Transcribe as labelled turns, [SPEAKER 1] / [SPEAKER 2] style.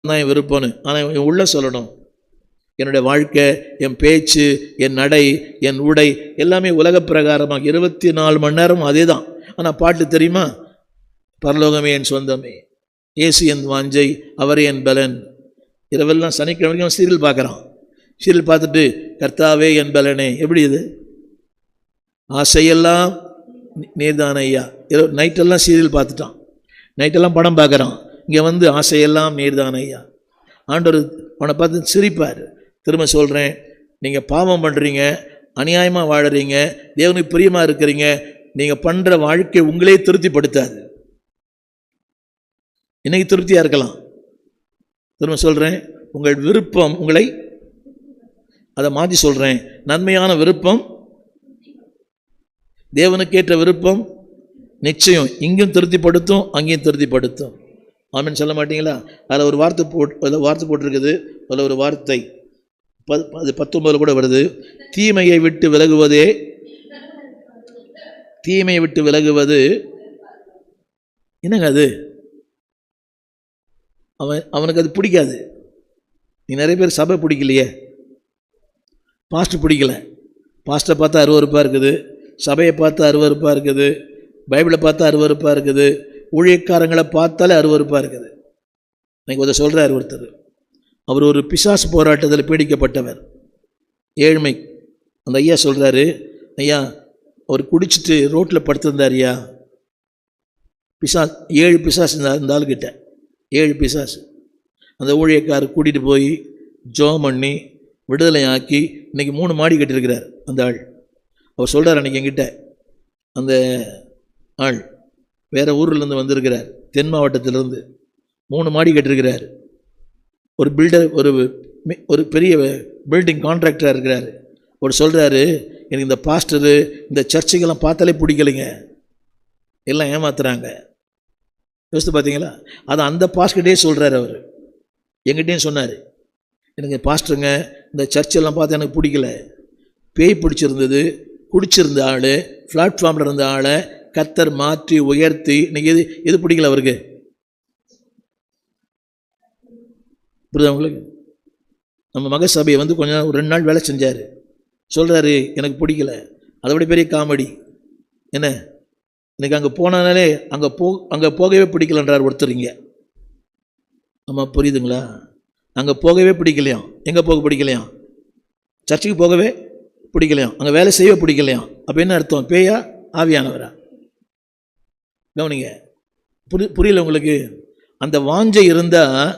[SPEAKER 1] தான் என் விருப்பம்னு. ஆனால் என் உள்ள சொல்லணும், என்னுடைய வாழ்க்கை, என் பேச்சு, என் நடை, என் உடை எல்லாமே உலக பிரகாரமாக 24 மணி நேரம் அதே தான். ஆனால் பாட்டு தெரியுமா? பரலோகமே என் சொந்தமே, இயேசு என் வாஞ்சை, அவரே என் பலன். இரவெல்லாம் சனிக்கிழமைக்கும் சீரியல் பார்க்குறான். சீரியல் பார்த்துட்டு கர்த்தாவே என் பலனே. எப்படி இது? ஆசையெல்லாம் நீர்தான ஐயா. நைட்டெல்லாம் சீரியல் பார்த்துட்டான், நைட்டெல்லாம் படம் பார்க்குறான். இங்கே வந்து ஆசையெல்லாம் நீர்தான ஐயா. ஆண்டவர் அவனை பார்த்து சிரிப்பார். திரும்ப சொல்கிறேன், நீங்கள் பாவம் பண்ணுறீங்க, அநியாயமாக வாழறீங்க, தேவனுக்கு பிரியமாக இருக்கிறீங்க, நீங்கள் பண்ணுற வாழ்க்கை உங்களே திருப்திப்படுத்தாது. இன்னைக்கு திருப்தியாக இருக்கலாம். திரும்ப சொல்கிறேன், உங்கள் விருப்பம் உங்களை, அதை மாற்றி சொல்கிறேன், நன்மையான விருப்பம், தேவனுக்கேற்ற விருப்பம் நிச்சயம் இங்கேயும் திருப்திப்படுத்தும், அங்கேயும் திருப்திப்படுத்தும். ஆமென் சொல்ல மாட்டீங்களா? அதில் ஒரு வார்த்தை போட்டிருக்குது. அதில் ஒரு வார்த்தை அது 19 கூட வருது. தீமையை விட்டு விலகுவதே, தீமையை விட்டு விலகுவது என்னங்க அது? அவனுக்கு அது பிடிக்காது. நீ நிறைய பேர் சபை பிடிக்கலையே, பாஸ்டர் பிடிக்கல. பாஸ்டரை பார்த்தா அருவருப்பாக இருக்குது, சபையை பார்த்தா அருவருப்பாக இருக்குது, பைபிளை பார்த்தா அருவருப்பாக இருக்குது, ஊழியக்காரங்களை பார்த்தாலே அருவருப்பாக இருக்குது. இன்னைக்கு ஒருத்தர் சொல்கிறார், ஒருத்தர் அவர் ஒரு பிசாசு போராட்டத்தில் பீடிக்கப்பட்டவர், ஏழ்மை. அந்த ஐயா சொல்கிறாரு, ஐயா அவர் குடிச்சிட்டு ரோட்டில் படுத்திருந்தார் ஐயா. 7 பிசாசு இந்த ஆளுக்கிட்ட, 7 பிசாசு. அந்த ஊழியக்காரர் கூட்டிகிட்டு போய் ஜோம் பண்ணி விடுதலை ஆக்கி இன்றைக்கி 3 மாடி கட்டியிருக்கிறார் அந்த ஆள். அவர் சொல்கிறார், அன்றைக்கி என்கிட்ட அந்த ஆள் வேறு ஊர்லேருந்து வந்திருக்கிறார், தென் மாவட்டத்திலேருந்து 3 மாடி கட்டிருக்கிறார். ஒரு பில்டர், ஒரு பெரிய பில்டிங் கான்ட்ராக்டராக இருக்கிறார். அவர் சொல்கிறாரு, எனக்கு இந்த பாஸ்டரு இந்த சர்ச்சுக்கெல்லாம் பார்த்தாலே பிடிக்கலைங்க, எல்லாம் ஏமாத்துறாங்க. யோசித்து பார்த்தீங்களா? அது அந்த பாஸ்டர்கிட்டே சொல்கிறார். அவர் எங்கிட்டேயும் சொன்னார், எனக்கு பாஸ்டருங்க இந்த சர்ச்செல்லாம் பார்த்து எனக்கு பிடிக்கல, பேய் பிடிச்சிருந்தது, குடிச்சிருந்த ஆள், பிளாட்ஃபார்மில் இருந்த ஆளை கர்த்தர் மாற்றி உயர்த்தி இன்னைக்கு எது பிடிக்கல அவருக்கு. புரியுதா உங்களுக்கு? நம்ம மக சபையை வந்து கொஞ்சம் 2 நாள் வேலை செஞ்சார். சொல்கிறாரு, எனக்கு பிடிக்கல. அதை விட பெரிய காமெடி என்ன, இன்றைக்கி அங்கே போனாலே அங்கே போகவே பிடிக்கலன்றார் ஒருத்தர். இங்கே ஆமாம், புரியுதுங்களா? அங்கே போகவே பிடிக்கலையாம். எங்கே போக பிடிக்கலையாம்? சர்ச்சுக்கு போகவே பிடிக்கலையாம், அங்கே வேலை செய்யவே பிடிக்கலையாம். அப்போ என்ன அர்த்தம்? பேயா ஆவியானவரா? கவனிங்க, புரியல உங்களுக்கு? அந்த வாஞ்சை இருந்தால்